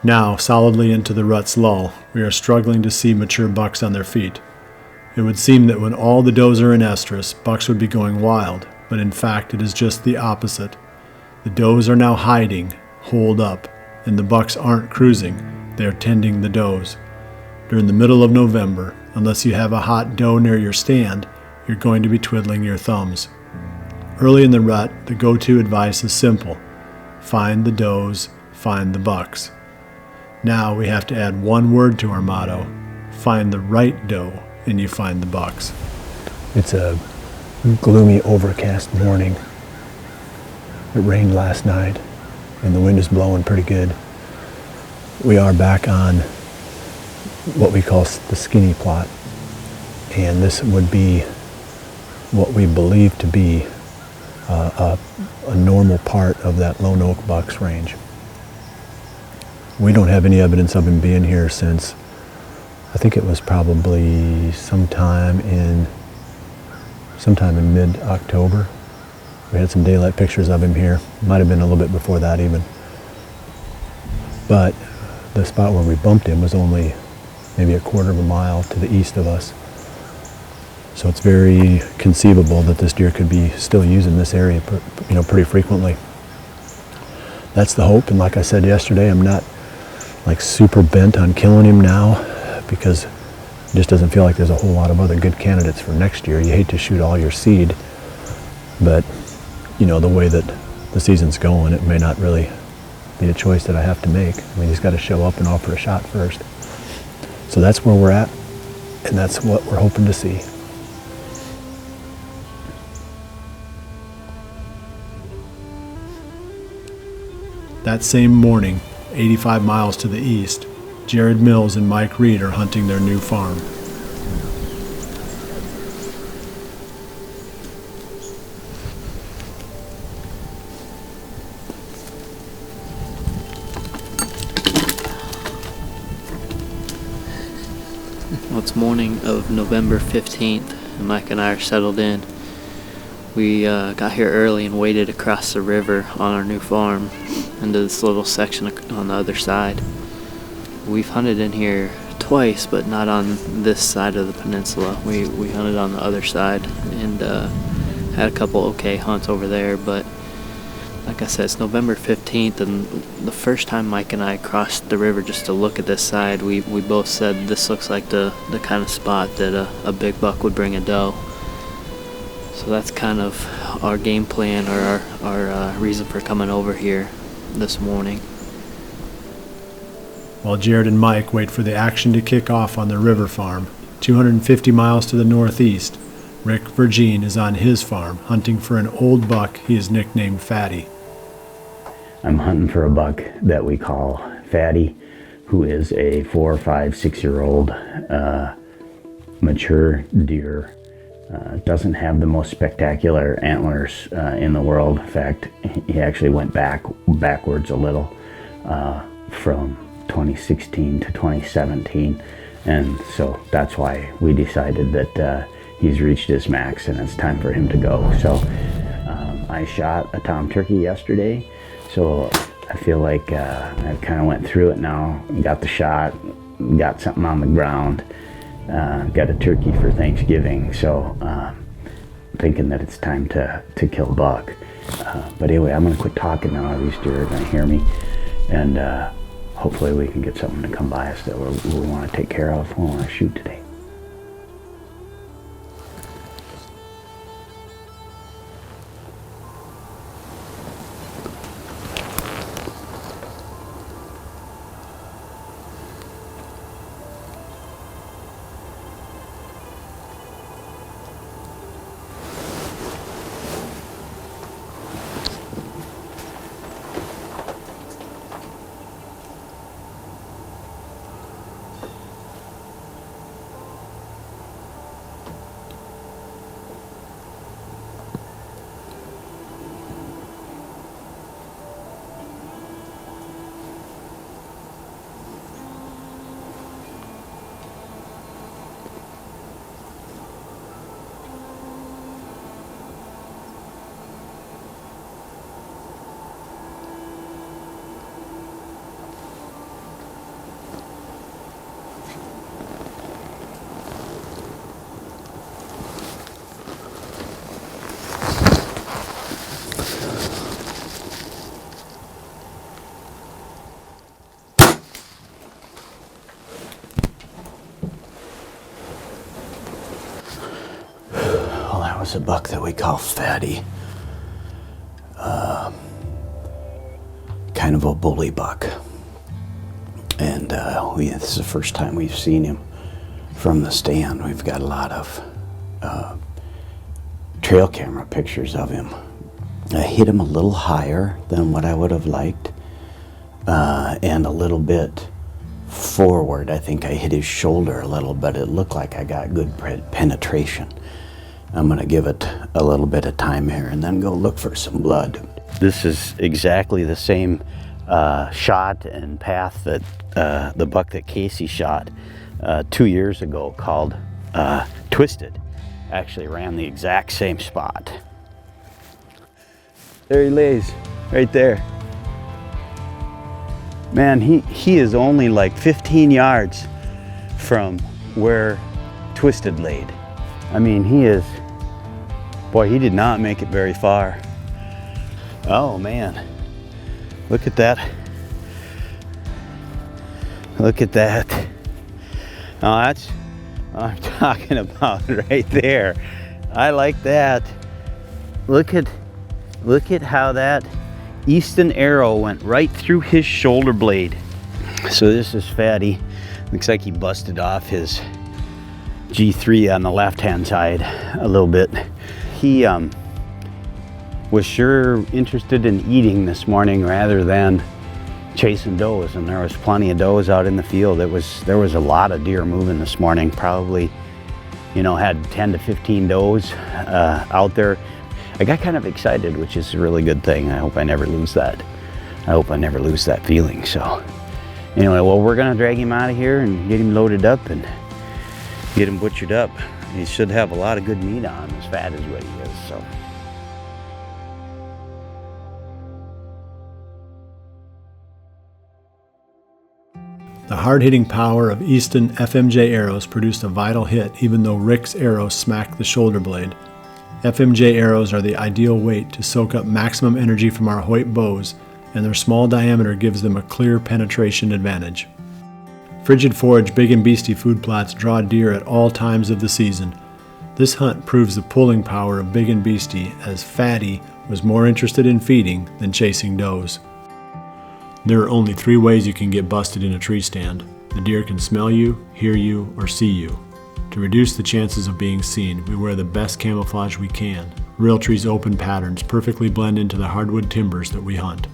Now, solidly into the rut's lull, we are struggling to see mature bucks on their feet. It would seem that when all the does are in estrus, bucks would be going wild, but in fact it is just the opposite. The does are now hiding, holed up, and the bucks aren't cruising, they are tending the does. During the middle of November, unless you have a hot doe near your stand, you're going to be twiddling your thumbs. Early in the rut, the go-to advice is simple. Find the does, find the bucks. Now we have to add one word to our motto. Find the right doe, and you find the bucks. It's a gloomy, overcast morning. It rained last night, and the wind is blowing pretty good. We are back on what we call the skinny plot, and this would be what we believe to be a normal part of that lone oak buck's range. We don't have any evidence of him being here since, I think it was probably sometime in mid-October. We had some daylight pictures of him here. Might have been a little bit before that even. But the spot where we bumped him was only maybe a quarter of a mile to the east of us. So it's very conceivable that this deer could be still using this area, pretty frequently. That's the hope, and like I said yesterday, I'm not super bent on killing him now because it just doesn't feel like there's a whole lot of other good candidates for next year. You hate to shoot all your seed, but the way that the season's going, it may not really be a choice that I have to make. We just got to show up and offer a shot first. So that's where we're at, and that's what we're hoping to see. That same morning, 85 miles to the east, Jared Mills and Mike Reed are hunting their new farm. Well, it's morning of November 15th, and Mike and I are settled in. We got here early and waded across the river on our new farm into this little section on the other side. We've hunted in here twice, but not on this side of the peninsula. We hunted on the other side and had a couple okay hunts over there, but like I said, it's November 15th, and the first time Mike and I crossed the river just to look at this side, we both said this looks like the kind of spot that a big buck would bring a doe. So that's kind of our game plan, or our reason for coming over here this morning. While Jared and Mike wait for the action to kick off on the river farm, 250 miles to the northeast, Rick Vergin is on his farm hunting for an old buck he has nicknamed Fatty. I'm hunting for a buck that we call Fatty, who is a 4, 5, 6-year-old mature deer. Doesn't have the most spectacular antlers in the world. In fact, he actually went backwards a little from 2016 to 2017, and so that's why we decided that he's reached his max and it's time for him to go. So I shot a tom turkey yesterday, so I feel like I kind of went through it now, got the shot, got something on the ground. Got a turkey for Thanksgiving, so thinking that it's time to kill a buck. But anyway, I'm going to quit talking now. These deer are going to hear me, and hopefully we can get something to come by us that we want to take care of, we want to shoot today. is a buck that we call Fatty. Kind of a bully buck. And this is the first time we've seen him from the stand. We've got a lot of trail camera pictures of him. I hit him a little higher than what I would have liked, and a little bit forward. I think I hit his shoulder a little, but it looked like I got good penetration. I'm going to give it a little bit of time here and then go look for some blood. This is exactly the same shot and path that the buck that Casey shot 2 years ago called Twisted. Actually ran the exact same spot. There he lays, right there. Man, he is only like 15 yards from where Twisted laid. I mean, boy, he did not make it very far. Oh man, look at that. Look at that. Now that's what I'm talking about right there. I like that. Look at how that Easton arrow went right through his shoulder blade. So this is Fatty. Looks like he busted off his G3 on the left-hand side a little bit. He was sure interested in eating this morning rather than chasing does, and there was plenty of does out in the field. There was a lot of deer moving this morning. Probably, had 10 to 15 does out there. I got kind of excited, which is a really good thing. I hope I never lose that. I hope I never lose that feeling. So anyway, well, we're gonna drag him out of here and get him loaded up and get him butchered up. He should have a lot of good meat on him, as fat as what he is. So. The hard-hitting power of Easton FMJ arrows produced a vital hit, even though Rick's arrow smacked the shoulder blade. FMJ arrows are the ideal weight to soak up maximum energy from our Hoyt bows, and their small diameter gives them a clear penetration advantage. Frigid forage big and beastie food plots draw deer at all times of the season. This hunt proves the pulling power of big and beastie, as Fatty was more interested in feeding than chasing does. There are only 3 ways you can get busted in a tree stand. The deer can smell you, hear you, or see you. To reduce the chances of being seen, we wear the best camouflage we can. Realtree's open patterns perfectly blend into the hardwood timbers that we hunt.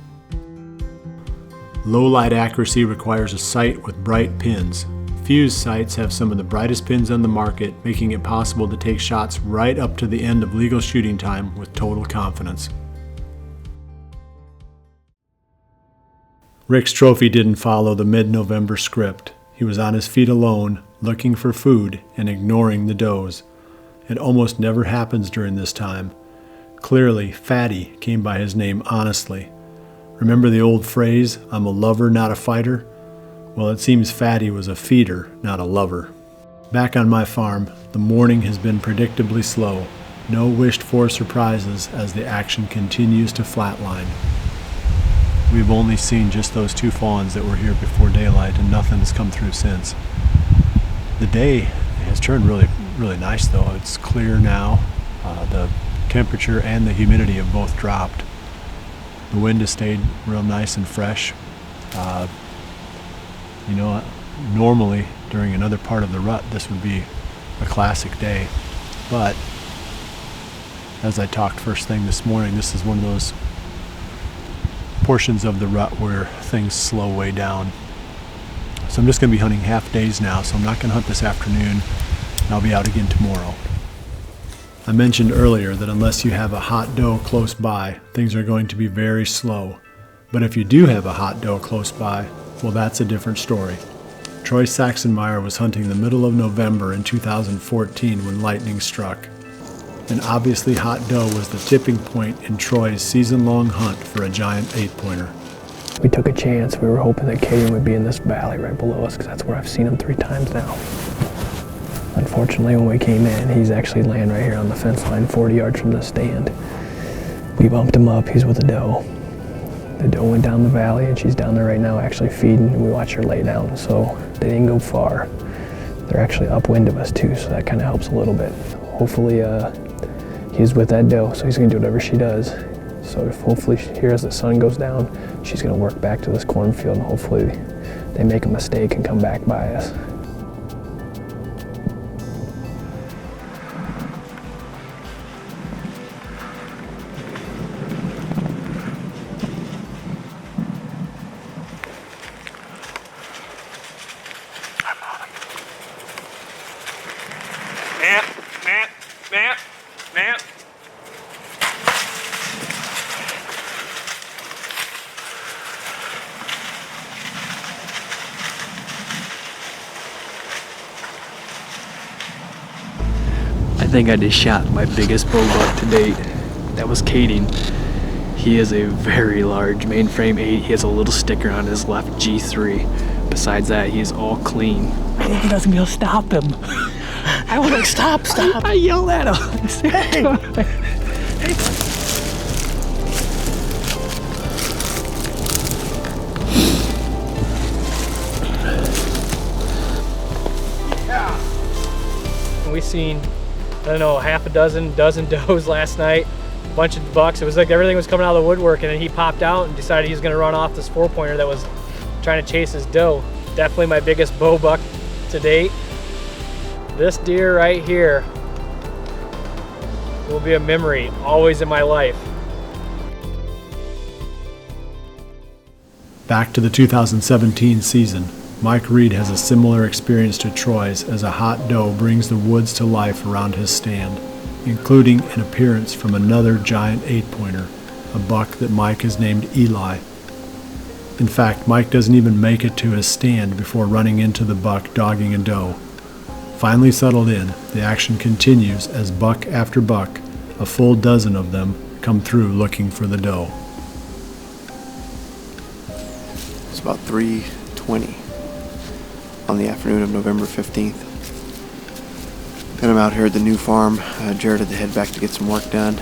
Low light accuracy requires a sight with bright pins. Fuse sights have some of the brightest pins on the market, making it possible to take shots right up to the end of legal shooting time with total confidence. Rick's trophy didn't follow the mid-November script. He was on his feet alone, looking for food and ignoring the does. It almost never happens during this time. Clearly, Fatty came by his name honestly. Remember the old phrase, "I'm a lover, not a fighter"? Well, it seems Fatty was a feeder, not a lover. Back on my farm, the morning has been predictably slow. No wished-for surprises as the action continues to flatline. We've only seen just those 2 fawns that were here before daylight, and nothing has come through since. The day has turned really, really nice though. It's clear now. The temperature and the humidity have both dropped. The wind has stayed real nice and fresh. Normally during another part of the rut, this would be a classic day. But as I talked first thing this morning, this is one of those portions of the rut where things slow way down. So I'm just going to be hunting half days now, so I'm not going to hunt this afternoon, and I'll be out again tomorrow. I mentioned earlier that unless you have a hot doe close by, things are going to be very slow. But if you do have a hot doe close by, well, that's a different story. Troy Saxonmeyer was hunting the middle of November in 2014 when lightning struck. An obviously hot doe was the tipping point in Troy's season-long hunt for a giant 8-pointer. We took a chance. We were hoping that Caden would be in this valley right below us, because that's where I've seen him 3 times now. Unfortunately, when we came in, he's actually laying right here on the fence line, 40 yards from the stand. We bumped him up. He's with a doe. The doe went down the valley, and she's down there right now actually feeding. We watch her lay down, so they didn't go far. They're actually upwind of us too, so that kind of helps a little bit. Hopefully, he's with that doe, so he's gonna do whatever she does. So if hopefully here as the sun goes down, she's gonna work back to this cornfield, and hopefully they make a mistake and come back by us. Map. I think I just shot my biggest bow buck to date. That was Kading. He is a very large mainframe 8. He has a little sticker on his left G3. Besides that, he's all clean. I think he doesn't be able to stop him. I was like, stop. I yelled at him. Hey. We seen, I don't know, half a dozen does last night, a bunch of bucks. It was like everything was coming out of the woodwork, and then he popped out and decided he was gonna run off this 4-pointer that was trying to chase his doe. Definitely my biggest bow buck to date. This deer right here will be a memory always in my life. Back to the 2017 season, Mike Reed has a similar experience to Troy's as a hot doe brings the woods to life around his stand, including an appearance from another giant 8-pointer, a buck that Mike has named Eli. In fact, Mike doesn't even make it to his stand before running into the buck dogging a doe. Finally settled in, the action continues as buck after buck, a full dozen of them, come through looking for the doe. It's about 3:20 on the afternoon of November 15th. And I'm out here at the new farm. Jared had to head back to get some work done,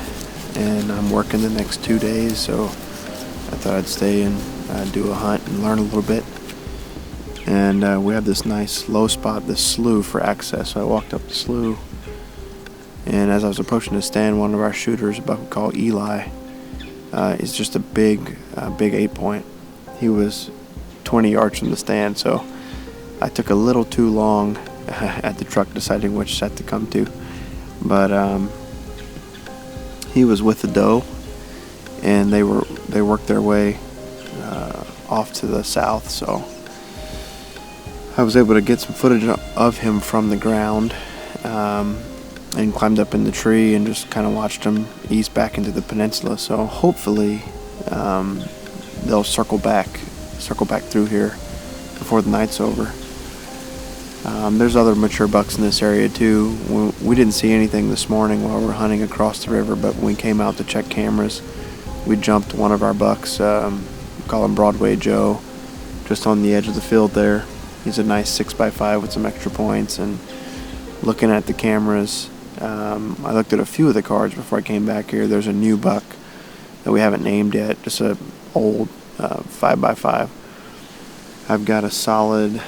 and I'm working the next 2 days, so I thought I'd stay and do a hunt and learn a little bit. And we have this nice low spot, this slough for access, so I walked up the slough, and as I was approaching the stand, one of our shooters, a buck we call Eli, is just a big 8-point. He was 20 yards from the stand, so I took a little too long at the truck deciding which set to come to, but he was with the doe, and they worked their way off to the south, so I was able to get some footage of him from the ground, and climbed up in the tree and just kind of watched him ease back into the peninsula. So hopefully they'll circle back through here before the night's over. There's other mature bucks in this area too. We didn't see anything this morning while we were hunting across the river, but when we came out to check cameras, we jumped one of our bucks, we call him Broadway Joe, just on the edge of the field there. He's a nice 6x5 with some extra points, and looking at the cameras, I looked at a few of the cards before I came back here. There's a new buck that we haven't named yet, just a old 5x5. I've got a solid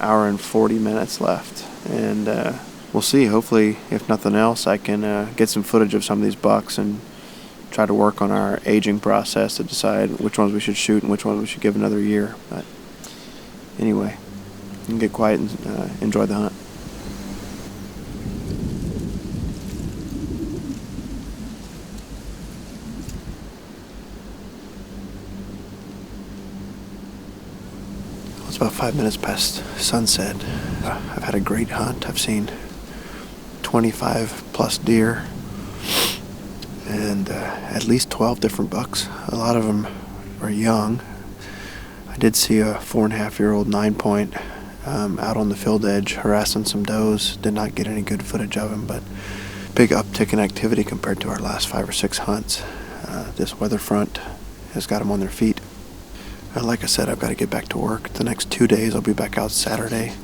hour and 40 minutes left, and we'll see. Hopefully, if nothing else, I can get some footage of some of these bucks and try to work on our aging process to decide which ones we should shoot and which ones we should give another year. But anyway, you can get quiet and enjoy the hunt. It's about 5 minutes past sunset. I've had a great hunt. I've seen 25 plus deer and at least 12 different bucks. A lot of them are young. I did see a 4.5-year-old 9-point out on the field edge harassing some does. Did not get any good footage of him, but big uptick in activity compared to our last 5 or 6 hunts. This weather front has got them on their feet. Like I said, I've got to get back to work. The next 2 days, I'll be back out Saturday.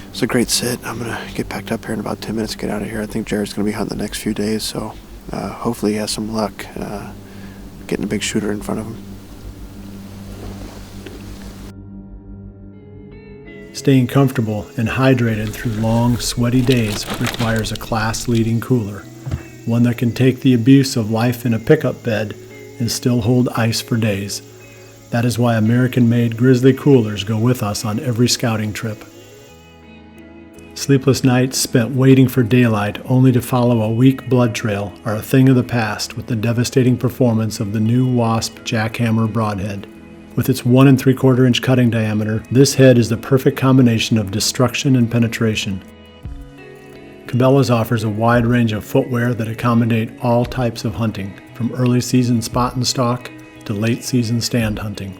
It's a great sit. I'm going to get packed up here in about 10 minutes to get out of here. I think Jared's going to be hunting the next few days, so hopefully he has some luck getting a big shooter in front of him. Staying comfortable and hydrated through long, sweaty days requires a class-leading cooler. one that can take the abuse of life in a pickup bed and still hold ice for days. That is why American-made Grizzly coolers go with us on every scouting trip. Sleepless nights spent waiting for daylight only to follow a weak blood trail are a thing of the past with the devastating performance of the new Wasp Jackhammer Broadhead. With its 1 3/4 inch cutting diameter, this head is the perfect combination of destruction and penetration. Cabela's offers a wide range of footwear that accommodate all types of hunting, from early season spot and stalk to late season stand hunting.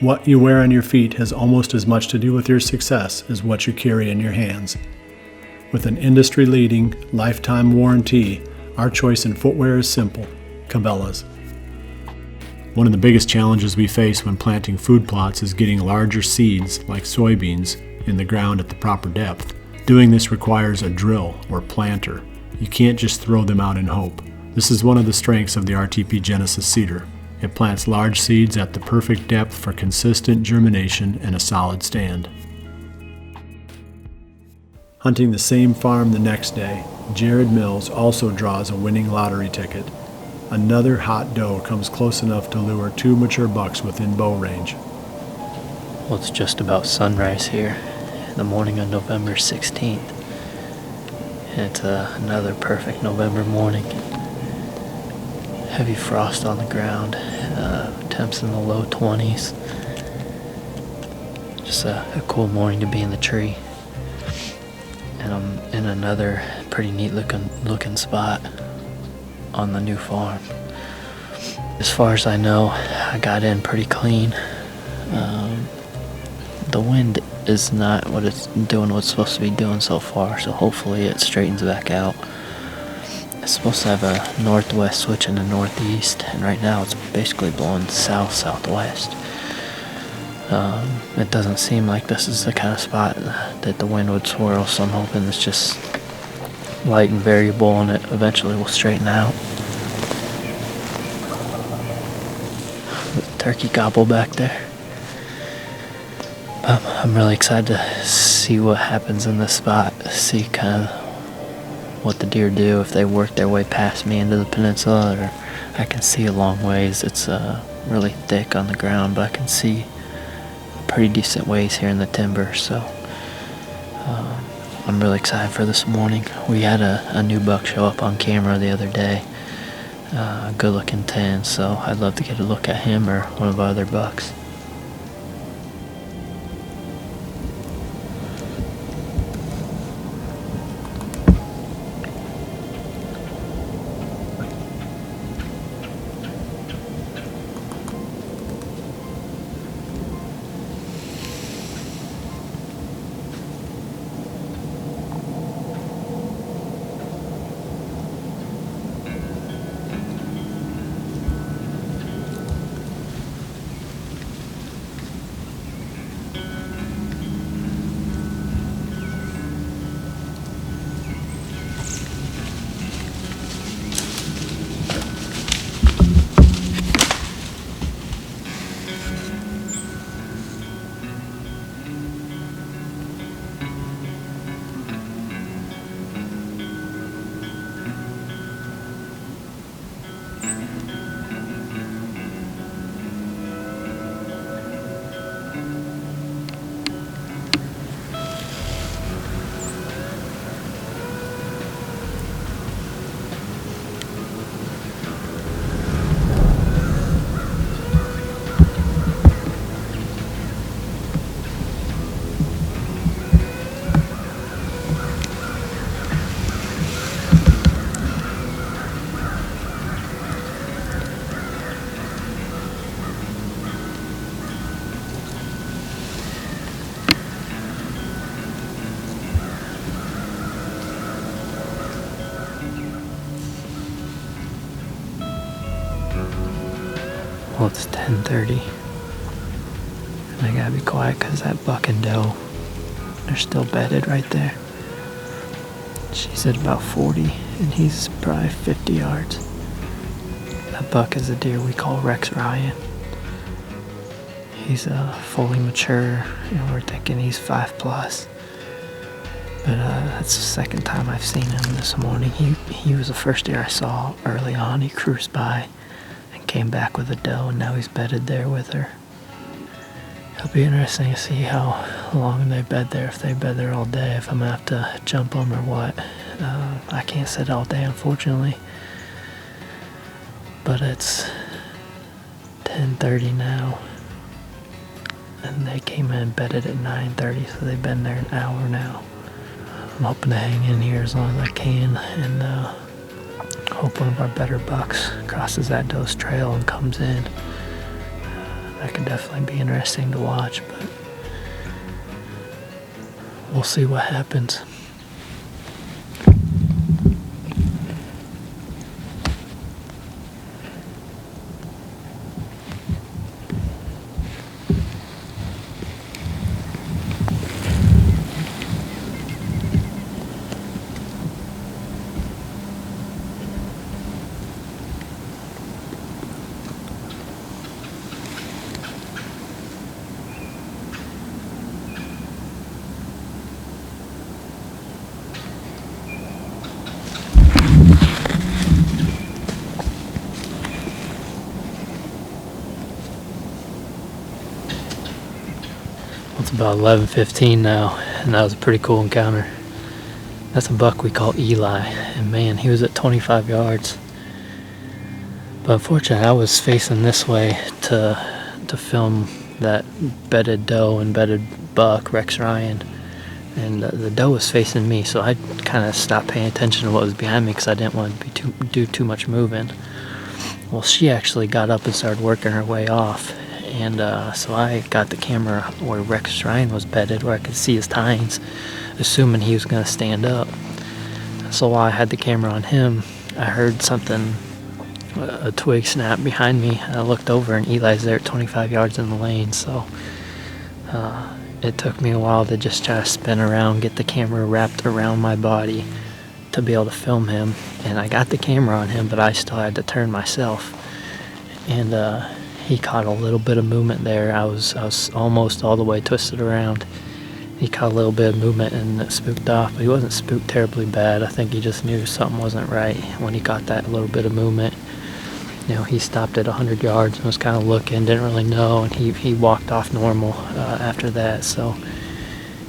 What you wear on your feet has almost as much to do with your success as what you carry in your hands. With an industry-leading lifetime warranty, our choice in footwear is simple: Cabela's. One of the biggest challenges we face when planting food plots is getting larger seeds, like soybeans, in the ground at the proper depth. Doing this requires a drill or planter. You can't just throw them out in hope. This is one of the strengths of the RTP Genesis seeder. It plants large seeds at the perfect depth for consistent germination and a solid stand. Hunting the same farm the next day, Jared Mills also draws a winning lottery ticket. Another hot doe comes close enough to lure 2 mature bucks within bow range. Well, it's just about sunrise here in the morning of November 16th. And it's another perfect November morning. Heavy frost on the ground, temps in the low 20s. Just a cool morning to be in the tree. And I'm in another pretty neat looking spot on the new farm. As far as I know, I got in pretty clean. The wind is not what it's doing, what it's supposed to be doing so far, so hopefully it straightens back out. It's supposed to have a northwest switch into northeast, and right now it's basically blowing south-southwest. It doesn't seem like this is the kind of spot that the wind would swirl, so I'm hoping it's just light and variable and it eventually will straighten out. The turkey gobble back there. I'm really excited to see what happens in this spot, see kind of what the deer do, if they work their way past me into the peninsula, or I can see a long ways. It's really thick on the ground, but I can see pretty decent ways here in the timber, so I'm really excited for this morning. We had a new buck show up on camera the other day, good looking 10, so I'd love to get a look at him or one of our other bucks. Well, it's 10:30, and I gotta be quiet because that buck and doe, they're still bedded right there. She's at about 40, and he's probably 50 yards. That buck is a deer we call Rex Ryan. He's fully mature, and we're thinking he's 5+. But that's the second time I've seen him this morning. He was the first deer I saw early on. He cruised by and came back with a doe, and now he's bedded there with her. It'll be interesting to see how long they bed there, if they bed there all day, if I'm gonna have to jump them or what. I can't sit all day, unfortunately. But it's 10:30 now, and they came in bedded at 9:30, so they've been there an hour now. I'm hoping to hang in here as long as I can, and hope one of our better bucks crosses that doe's trail and comes in. That could definitely be interesting to watch, but we'll see what happens. It's about 11:15 now, and that was a pretty cool encounter. That's a buck we call Eli, and man, he was at 25 yards. But unfortunately, I was facing this way to film that bedded doe and bedded buck, Rex Ryan, and the doe was facing me, so I kind of stopped paying attention to what was behind me because I didn't want to do too much moving. Well, she actually got up and started working her way off. And so I got the camera where Rex Ryan was bedded, where I could see his tines, assuming he was going to stand up. So while I had the camera on him, I heard something, a twig snap behind me. I looked over, and Eli's there at 25 yards in the lane. So it took me a while to just try to spin around, get the camera wrapped around my body to be able to film him. And I got the camera on him, but I still had to turn myself. And he caught a little bit of movement there. I was almost all the way twisted around. He caught a little bit of movement and it spooked off, but he wasn't spooked terribly bad. I think he just knew something wasn't right when he got that little bit of movement. You know, he stopped at 100 yards and was kind of looking, didn't really know, and he walked off normal after that. So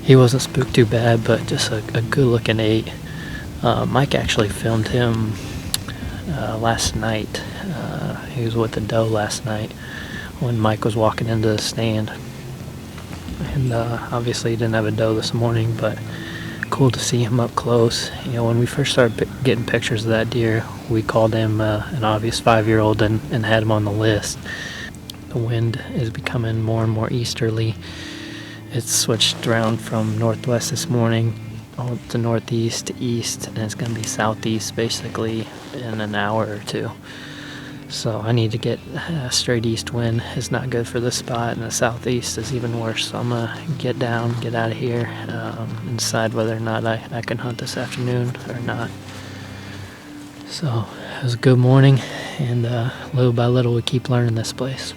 he wasn't spooked too bad, but just a good looking 8. Mike actually filmed him last night. He was with the doe last night when Mike was walking into the stand. And obviously he didn't have a doe this morning, but cool to see him up close. You know, when we first started getting pictures of that deer, we called him an obvious 5-year-old and had him on the list. The wind is becoming more and more easterly. It's switched around from northwest this morning to northeast to east, and it's going to be southeast basically in an hour or two. So I need to get a straight east wind. It's not good for this spot, and the southeast is even worse. So I'm going to get down, get out of here, and decide whether or not I can hunt this afternoon or not. So it was a good morning, and little by little we keep learning this place.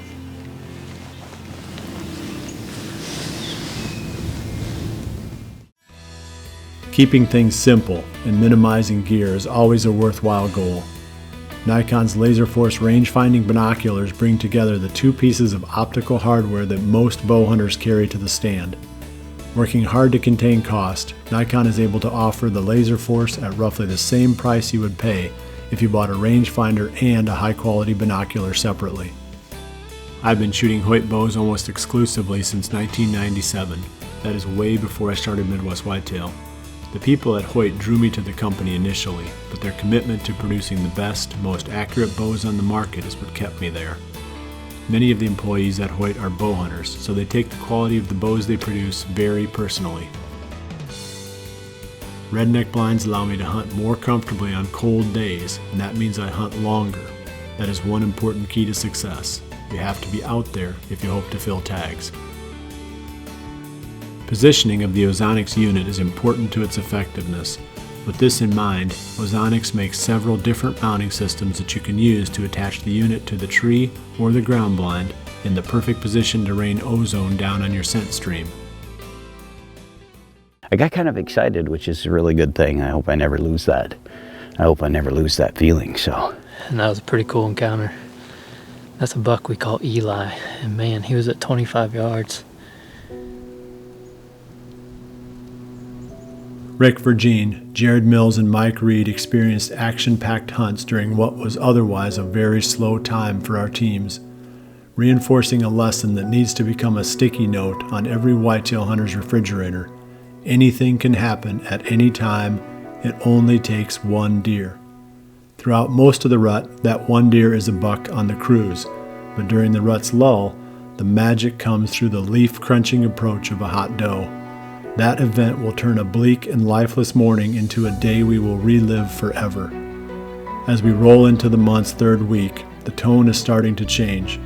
Keeping things simple and minimizing gear is always a worthwhile goal. Nikon's LaserForce range-finding binoculars bring together the two pieces of optical hardware that most bow hunters carry to the stand. Working hard to contain cost, Nikon is able to offer the LaserForce at roughly the same price you would pay if you bought a rangefinder and a high-quality binocular separately. I've been shooting Hoyt bows almost exclusively since 1997. That is way before I started Midwest Whitetail. The people at Hoyt drew me to the company initially, but their commitment to producing the best, most accurate bows on the market is what kept me there. Many of the employees at Hoyt are bow hunters, so they take the quality of the bows they produce very personally. Redneck blinds allow me to hunt more comfortably on cold days, and that means I hunt longer. That is one important key to success. You have to be out there if you hope to fill tags. Positioning of the Ozonics unit is important to its effectiveness. With this in mind, Ozonics makes several different mounting systems that you can use to attach the unit to the tree or the ground blind in the perfect position to rain ozone down on your scent stream. I got kind of excited, which is a really good thing. I hope I never lose that. I hope I never lose that feeling, so. And that was a pretty cool encounter. That's a buck we call Eli, and man, he was at 25 yards. Rick Vergin, Jared Mills, and Mike Reed experienced action-packed hunts during what was otherwise a very slow time for our teams, reinforcing a lesson that needs to become a sticky note on every whitetail hunter's refrigerator. Anything can happen at any time. It only takes one deer. Throughout most of the rut, that one deer is a buck on the cruise, but during the rut's lull, the magic comes through the leaf-crunching approach of a hot doe. That event will turn a bleak and lifeless morning into a day we will relive forever. As we roll into the month's third week, the tone is starting to change.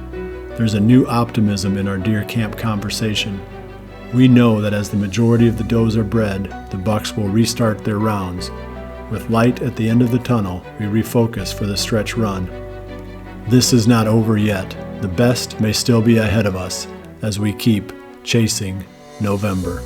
There's a new optimism in our deer camp conversation. We know that as the majority of the does are bred, the bucks will restart their rounds. With light at the end of the tunnel, we refocus for the stretch run. This is not over yet. The best may still be ahead of us as we keep chasing November.